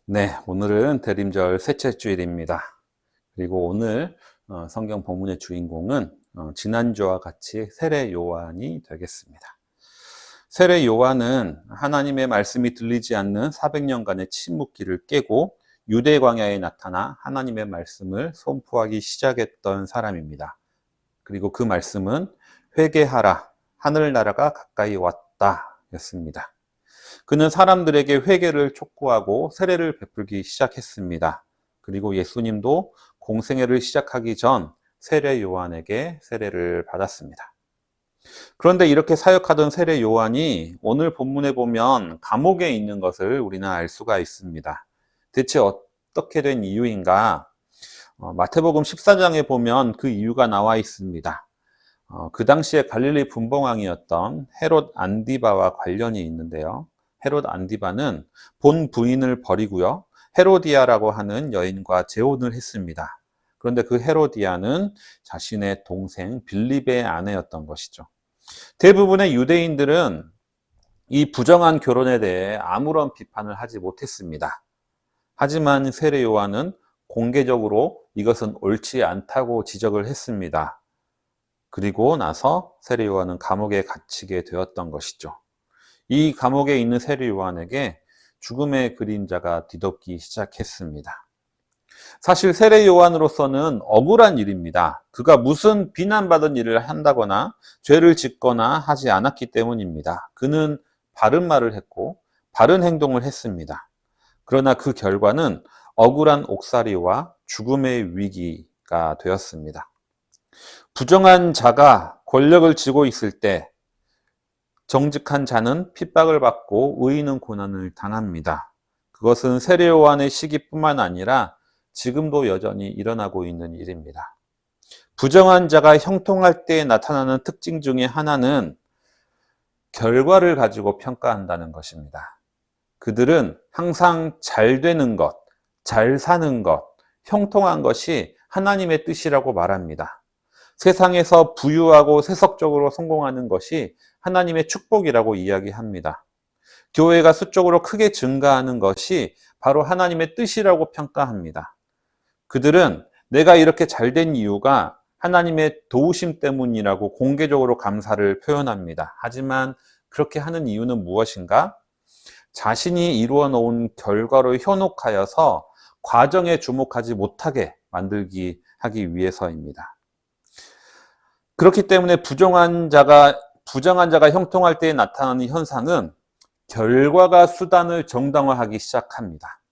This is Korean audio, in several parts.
네, 오늘은 대림절 셋째 주일입니다. 그리고 오늘 성경 본문의 주인공은 지난주와 같이 세례 요한이 되겠습니다. 세례 요한은 하나님의 말씀이 들리지 않는 400년간의 침묵기를 깨고 유대 광야에 나타나 하나님의 말씀을 선포하기 시작했던 사람입니다. 그리고 그 말씀은 회개하라, 하늘나라가 가까이 왔다 였습니다. 그는 사람들에게 회개를 촉구하고 세례를 베풀기 시작했습니다. 그리고 예수님도 공생애를 시작하기 전 세례 요한에게 세례를 받았습니다. 그런데 이렇게 사역하던 세례 요한이 오늘 본문에 보면 감옥에 있는 것을 우리는 알 수가 있습니다. 대체 어떻게 된 이유인가? 마태복음 14장에 보면 그 이유가 나와 있습니다. 그 당시에 갈릴리 분봉왕이었던 헤롯 안디바와 관련이 있는데요. 헤롯 안디바는 본 부인을 버리고요, 헤로디아라고 하는 여인과 재혼을 했습니다. 그런데 그 헤로디아는 자신의 동생 빌립의 아내였던 것이죠. 대부분의 유대인들은 이 부정한 결혼에 대해 아무런 비판을 하지 못했습니다. 하지만 세례 요한은 공개적으로 이것은 옳지 않다고 지적을 했습니다. 그리고 나서 세례 요한은 감옥에 갇히게 되었던 것이죠. 이 감옥에 있는 세례 요한에게 죽음의 그림자가 뒤덮기 시작했습니다. 사실 세례 요한으로서는 억울한 일입니다. 그가 무슨 비난받은 일을 한다거나 죄를 짓거나 하지 않았기 때문입니다. 그는 바른 말을 했고 바른 행동을 했습니다. 그러나 그 결과는 억울한 옥살이와 죽음의 위기가 되었습니다. 부정한 자가 권력을 쥐고 있을 때 정직한 자는 핍박을 받고 의인은 고난을 당합니다. 그것은 세례 요한의 시기뿐만 아니라 지금도 여전히 일어나고 있는 일입니다. 부정한 자가 형통할 때 나타나는 특징 중에 하나는 결과를 가지고 평가한다는 것입니다. 그들은 항상 잘 되는 것, 잘 사는 것, 형통한 것이 하나님의 뜻이라고 말합니다. 세상에서 부유하고 세속적으로 성공하는 것이 하나님의 축복이라고 이야기합니다. 교회가 수적으로 크게 증가하는 것이 바로 하나님의 뜻이라고 평가합니다. 그들은 내가 이렇게 잘된 이유가 하나님의 도우심 때문이라고 공개적으로 감사를 표현합니다. 하지만 그렇게 하는 이유는 무엇인가? 자신이 이루어 놓은 결과로 현혹하여서 과정에 주목하지 못하게 하기 위해서입니다. 그렇기 때문에 부정한 자가 형통할 때 나타나는 현상은 결과가 수단을 정당화하기 시작합니다.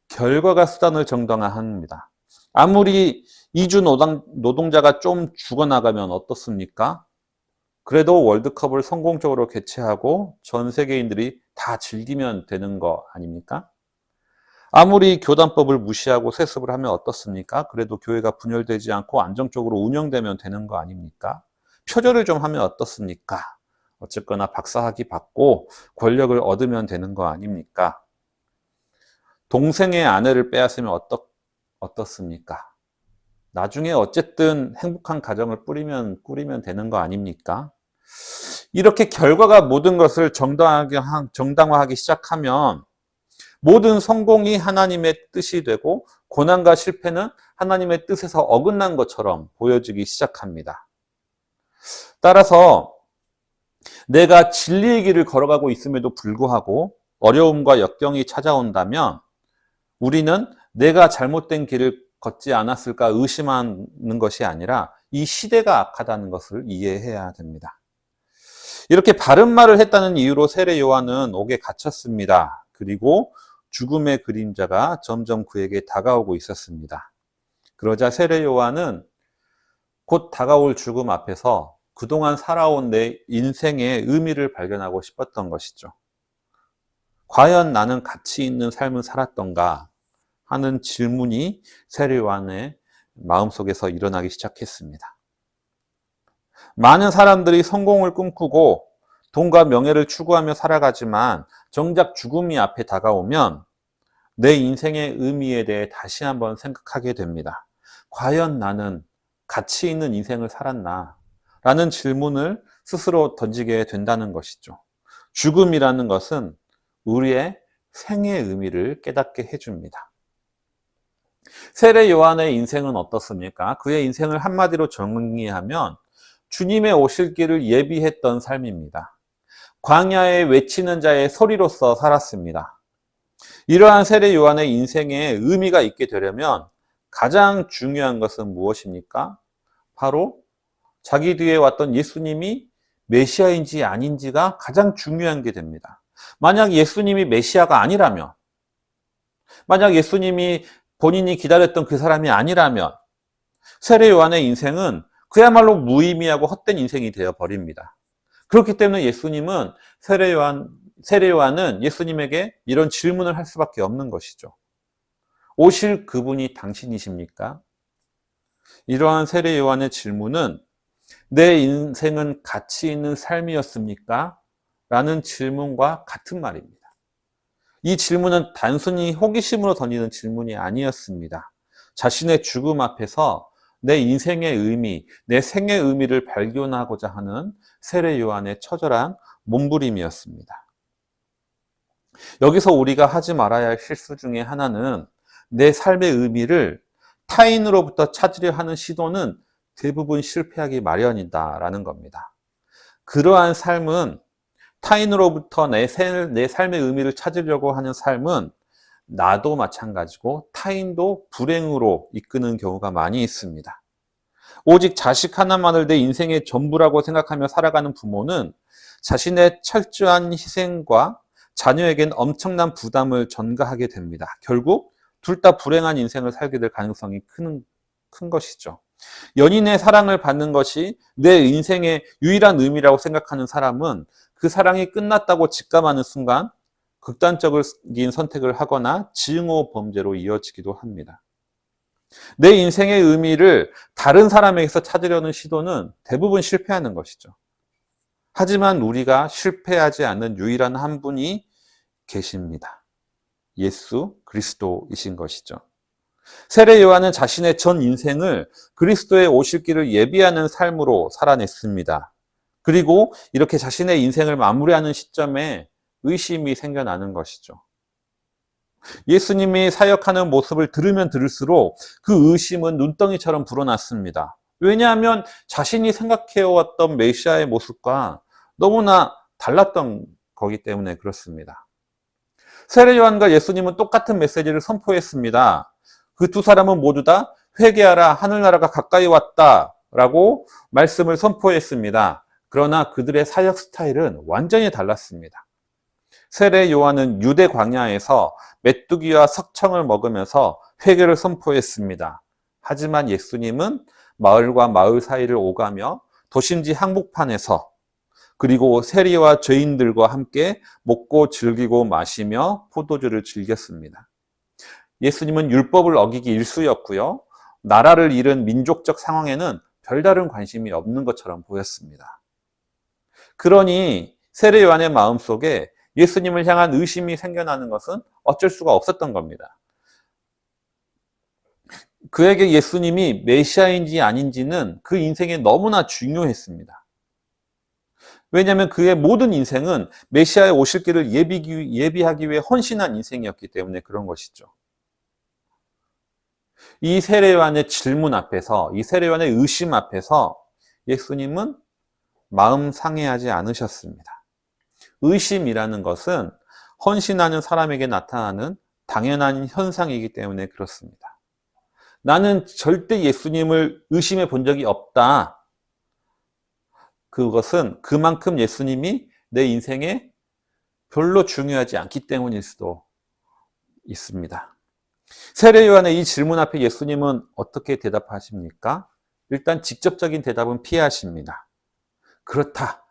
결과가 수단을 정당화합니다. 아무리 이주 노동자가 좀 죽어나가면 어떻습니까? 그래도 월드컵을 성공적으로 개최하고 전 세계인들이 다 즐기면 되는 거 아닙니까? 아무리 교단법을 무시하고 세습을 하면 어떻습니까? 그래도 교회가 분열되지 않고 안정적으로 운영되면 되는 거 아닙니까? 표절을 좀 하면 어떻습니까? 어쨌거나 박사학위 받고 권력을 얻으면 되는 거 아닙니까? 동생의 아내를 빼앗으면 어떻습니까? 나중에 어쨌든 행복한 가정을 꾸리면 되는 거 아닙니까? 이렇게 결과가 모든 것을 정당화하기 시작하면 모든 성공이 하나님의 뜻이 되고 고난과 실패는 하나님의 뜻에서 어긋난 것처럼 보여지기 시작합니다. 따라서 내가 진리의 길을 걸어가고 있음에도 불구하고 어려움과 역경이 찾아온다면 우리는 내가 잘못된 길을 걷지 않았을까 의심하는 것이 아니라 이 시대가 악하다는 것을 이해해야 됩니다. 이렇게 바른 말을 했다는 이유로 세례 요한은 옥에 갇혔습니다. 그리고 죽음의 그림자가 점점 그에게 다가오고 있었습니다. 그러자 세례 요한은 곧 다가올 죽음 앞에서 그동안 살아온 내 인생의 의미를 발견하고 싶었던 것이죠. 과연 나는 가치 있는 삶을 살았던가 하는 질문이 세례 요한의 마음속에서 일어나기 시작했습니다. 많은 사람들이 성공을 꿈꾸고 돈과 명예를 추구하며 살아가지만 정작 죽음이 앞에 다가오면 내 인생의 의미에 대해 다시 한번 생각하게 됩니다. 과연 나는 가치 있는 인생을 살았나? 라는 질문을 스스로 던지게 된다는 것이죠. 죽음이라는 것은 우리의 생의 의미를 깨닫게 해줍니다. 세례 요한의 인생은 어떻습니까? 그의 인생을 한마디로 정리하면 주님의 오실 길을 예비했던 삶입니다. 광야에 외치는 자의 소리로서 살았습니다. 이러한 세례 요한의 인생에 의미가 있게 되려면 가장 중요한 것은 무엇입니까? 바로 자기 뒤에 왔던 예수님이 메시아인지 아닌지가 가장 중요한 게 됩니다. 만약 예수님이 메시아가 아니라면, 만약 예수님이 본인이 기다렸던 그 사람이 아니라면 세례 요한의 인생은 그야말로 무의미하고 헛된 인생이 되어버립니다. 그렇기 때문에 예수님은 세례 요한은 예수님에게 이런 질문을 할 수밖에 없는 것이죠. 오실 그분이 당신이십니까? 이러한 세례 요한의 질문은 내 인생은 가치 있는 삶이었습니까? 라는 질문과 같은 말입니다. 이 질문은 단순히 호기심으로 던지는 질문이 아니었습니다. 자신의 죽음 앞에서 내 인생의 의미, 내 생의 의미를 발견하고자 하는 세례 요한의 처절한 몸부림이었습니다. 여기서 우리가 하지 말아야 할 실수 중에 하나는 내 삶의 의미를 타인으로부터 찾으려 하는 시도는 대부분 실패하기 마련이다라는 겁니다. 그러한 삶은 타인으로부터 내 삶의 의미를 찾으려고 하는 삶은 나도 마찬가지고 타인도 불행으로 이끄는 경우가 많이 있습니다. 오직 자식 하나만을 내 인생의 전부라고 생각하며 살아가는 부모는 자신의 철저한 희생과 자녀에겐 엄청난 부담을 전가하게 됩니다. 결국 둘 다 불행한 인생을 살게 될 가능성이 큰 것이죠. 연인의 사랑을 받는 것이 내 인생의 유일한 의미라고 생각하는 사람은 그 사랑이 끝났다고 직감하는 순간 극단적인 선택을 하거나 증오 범죄로 이어지기도 합니다. 내 인생의 의미를 다른 사람에게서 찾으려는 시도는 대부분 실패하는 것이죠. 하지만 우리가 실패하지 않는 유일한 한 분이 계십니다. 예수 그리스도이신 것이죠. 세례 요한은 자신의 전 인생을 그리스도의 오실 길을 예비하는 삶으로 살아냈습니다. 그리고 이렇게 자신의 인생을 마무리하는 시점에 의심이 생겨나는 것이죠. 예수님이 사역하는 모습을 들으면 들을수록 그 의심은 눈덩이처럼 불어났습니다. 왜냐하면 자신이 생각해왔던 메시아의 모습과 너무나 달랐던 거기 때문에 그렇습니다. 세례 요한과 예수님은 똑같은 메시지를 선포했습니다. 그 두 사람은 모두 다 회개하라, 하늘나라가 가까이 왔다라고 말씀을 선포했습니다. 그러나 그들의 사역 스타일은 완전히 달랐습니다. 세례 요한은 유대 광야에서 메뚜기와 석청을 먹으면서 회개를 선포했습니다. 하지만 예수님은 마을과 마을 사이를 오가며 도심지 한복판에서 그리고 세리와 죄인들과 함께 먹고 즐기고 마시며 포도주를 즐겼습니다. 예수님은 율법을 어기기 일쑤였고요. 나라를 잃은 민족적 상황에는 별다른 관심이 없는 것처럼 보였습니다. 그러니 세례 요한의 마음속에 예수님을 향한 의심이 생겨나는 것은 어쩔 수가 없었던 겁니다. 그에게 예수님이 메시아인지 아닌지는 그 인생에 너무나 중요했습니다. 왜냐하면 그의 모든 인생은 메시아의 오실 길을 예비하기 위해 헌신한 인생이었기 때문에 그런 것이죠. 이 세례 요한의 질문 앞에서, 이 세례 요한의 의심 앞에서 예수님은 마음 상해하지 않으셨습니다. 의심이라는 것은 헌신하는 사람에게 나타나는 당연한 현상이기 때문에 그렇습니다. 나는 절대 예수님을 의심해 본 적이 없다. 그것은 그만큼 예수님이 내 인생에 별로 중요하지 않기 때문일 수도 있습니다. 세례 요한의 이 질문 앞에 예수님은 어떻게 대답하십니까? 일단 직접적인 대답은 피하십니다. 그렇다.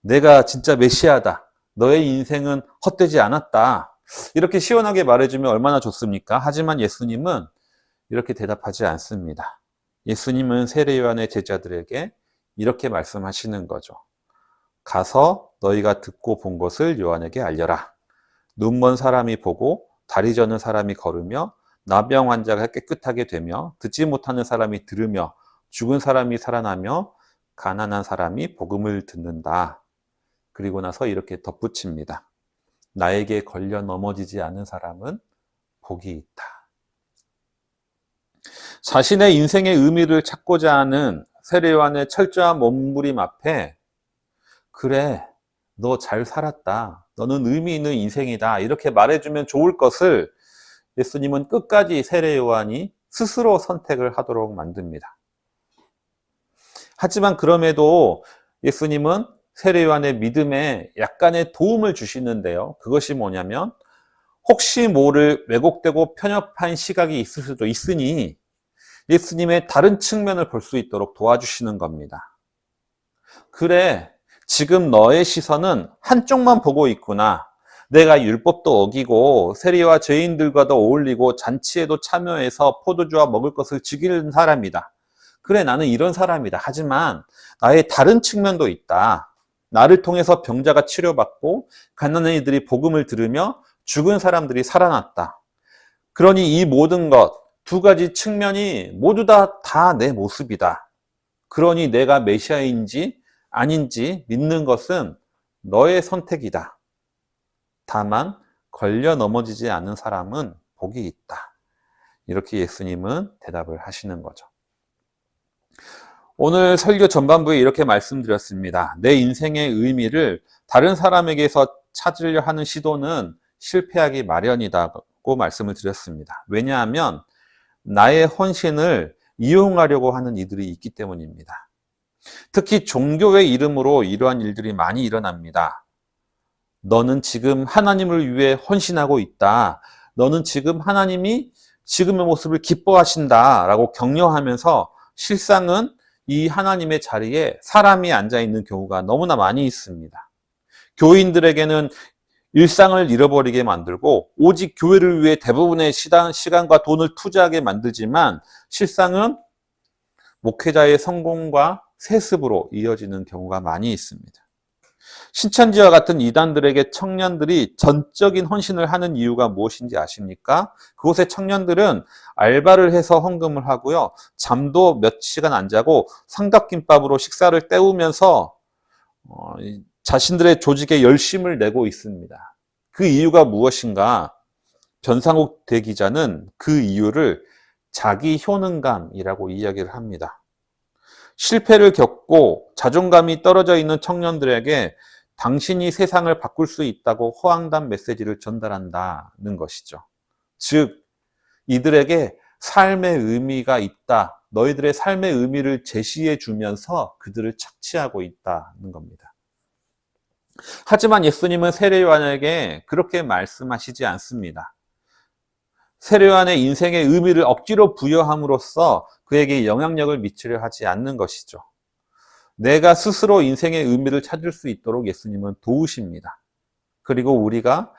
내가 진짜 메시아다. 너의 인생은 헛되지 않았다. 이렇게 시원하게 말해주면 얼마나 좋습니까? 하지만 예수님은 이렇게 대답하지 않습니다. 예수님은 세례 요한의 제자들에게 이렇게 말씀하시는 거죠. 가서 너희가 듣고 본 것을 요한에게 알려라. 눈먼 사람이 보고 다리 저는 사람이 걸으며 나병 환자가 깨끗하게 되며 듣지 못하는 사람이 들으며 죽은 사람이 살아나며 가난한 사람이 복음을 듣는다. 그리고 나서 이렇게 덧붙입니다. 나에게 걸려 넘어지지 않은 사람은 복이 있다. 자신의 인생의 의미를 찾고자 하는 세례요한의 철저한 몸부림 앞에 그래, 너 잘 살았다. 너는 의미 있는 인생이다. 이렇게 말해주면 좋을 것을 예수님은 끝까지 세례요한이 스스로 선택을 하도록 만듭니다. 하지만 그럼에도 예수님은 세례요한의 믿음에 약간의 도움을 주시는데요. 그것이 뭐냐면 혹시 모를 왜곡되고 편협한 시각이 있을 수도 있으니 예수님의 다른 측면을 볼 수 있도록 도와주시는 겁니다. 그래, 지금 너의 시선은 한쪽만 보고 있구나. 내가 율법도 어기고 세리와 죄인들과도 어울리고 잔치에도 참여해서 포도주와 먹을 것을 즐기는 사람이다. 그래, 나는 이런 사람이다. 하지만 나의 다른 측면도 있다. 나를 통해서 병자가 치료받고 가난한 이들이 복음을 들으며 죽은 사람들이 살아났다. 그러니 이 모든 것, 두 가지 측면이 모두 다 내 모습이다. 그러니 내가 메시아인지 아닌지 믿는 것은 너의 선택이다. 다만 걸려 넘어지지 않는 사람은 복이 있다. 이렇게 예수님은 대답을 하시는 거죠. 오늘 설교 전반부에 이렇게 말씀드렸습니다. 내 인생의 의미를 다른 사람에게서 찾으려 하는 시도는 실패하기 마련이다고 말씀을 드렸습니다. 왜냐하면 나의 헌신을 이용하려고 하는 이들이 있기 때문입니다. 특히 종교의 이름으로 이러한 일들이 많이 일어납니다. 너는 지금 하나님을 위해 헌신하고 있다. 너는 지금 하나님이 지금의 모습을 기뻐하신다 라고 격려하면서 실상은 이 하나님의 자리에 사람이 앉아있는 경우가 너무나 많이 있습니다. 교인들에게는 일상을 잃어버리게 만들고 오직 교회를 위해 대부분의 시간과 돈을 투자하게 만들지만 실상은 목회자의 성공과 세습으로 이어지는 경우가 많이 있습니다. 신천지와 같은 이단들에게 청년들이 전적인 헌신을 하는 이유가 무엇인지 아십니까? 그곳의 청년들은 알바를 해서 헌금을 하고요. 잠도 몇 시간 안 자고 삼각김밥으로 식사를 때우면서 자신들의 조직에 열심을 내고 있습니다. 그 이유가 무엇인가? 변상욱 대기자는 그 이유를 자기 효능감이라고 이야기를 합니다. 실패를 겪고 자존감이 떨어져 있는 청년들에게 당신이 세상을 바꿀 수 있다고 호황단 메시지를 전달한다는 것이죠. 즉, 이들에게 삶의 의미가 있다. 너희들의 삶의 의미를 제시해 주면서 그들을 착취하고 있다는 겁니다. 하지만 예수님은 세례요한에게 그렇게 말씀하시지 않습니다. 세례요한의 인생의 의미를 억지로 부여함으로써 그에게 영향력을 미치려 하지 않는 것이죠. 내가 스스로 인생의 의미를 찾을 수 있도록 예수님은 도우십니다. 그리고 우리가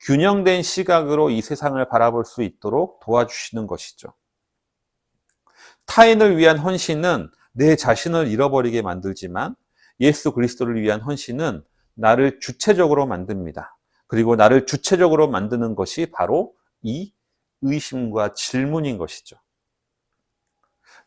균형된 시각으로 이 세상을 바라볼 수 있도록 도와주시는 것이죠. 타인을 위한 헌신은 내 자신을 잃어버리게 만들지만 예수 그리스도를 위한 헌신은 나를 주체적으로 만듭니다. 그리고 나를 주체적으로 만드는 것이 바로 이 의심과 질문인 것이죠.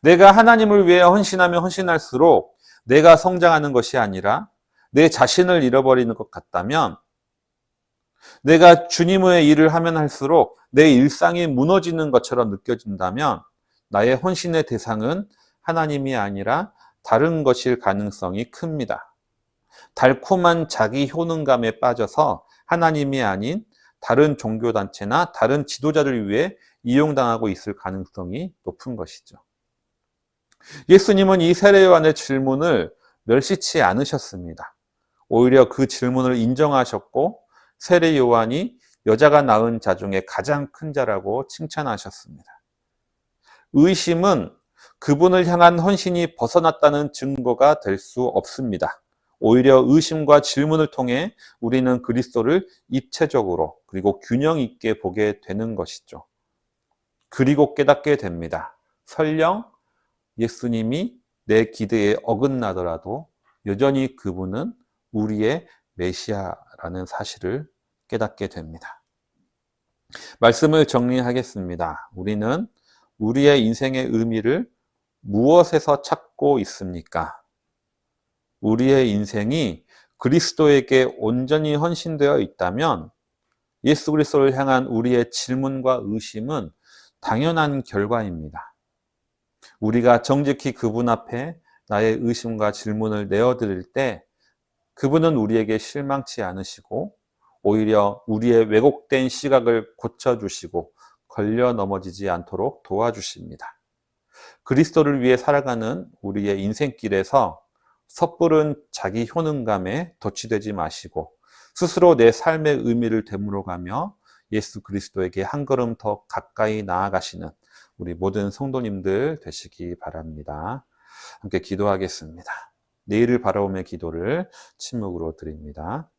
내가 하나님을 위해 헌신하면 헌신할수록 내가 성장하는 것이 아니라 내 자신을 잃어버리는 것 같다면 내가 주님의 일을 하면 할수록 내 일상이 무너지는 것처럼 느껴진다면 나의 헌신의 대상은 하나님이 아니라 다른 것일 가능성이 큽니다. 달콤한 자기 효능감에 빠져서 하나님이 아닌 다른 종교단체나 다른 지도자를 위해 이용당하고 있을 가능성이 높은 것이죠. 예수님은 이 세례요한의 질문을 멸시치 않으셨습니다. 오히려 그 질문을 인정하셨고 세례요한이 여자가 낳은 자 중에 가장 큰 자라고 칭찬하셨습니다. 의심은 그분을 향한 헌신이 벗어났다는 증거가 될 수 없습니다. 오히려 의심과 질문을 통해 우리는 그리스도를 입체적으로 그리고 균형 있게 보게 되는 것이죠. 그리고 깨닫게 됩니다. 설령 예수님이 내 기대에 어긋나더라도 여전히 그분은 우리의 메시아라는 사실을 깨닫게 됩니다. 말씀을 정리하겠습니다. 우리는 우리의 인생의 의미를 무엇에서 찾고 있습니까? 우리의 인생이 그리스도에게 온전히 헌신되어 있다면 예수 그리스도를 향한 우리의 질문과 의심은 당연한 결과입니다. 우리가 정직히 그분 앞에 나의 의심과 질문을 내어드릴 때 그분은 우리에게 실망치 않으시고 오히려 우리의 왜곡된 시각을 고쳐주시고 걸려 넘어지지 않도록 도와주십니다. 그리스도를 위해 살아가는 우리의 인생길에서 섣부른 자기 효능감에 도취되지 마시고 스스로 내 삶의 의미를 되물어가며 예수 그리스도에게 한 걸음 더 가까이 나아가시는 우리 모든 성도님들 되시기 바랍니다. 함께 기도하겠습니다. 내일을 바라보며 기도를 침묵으로 드립니다.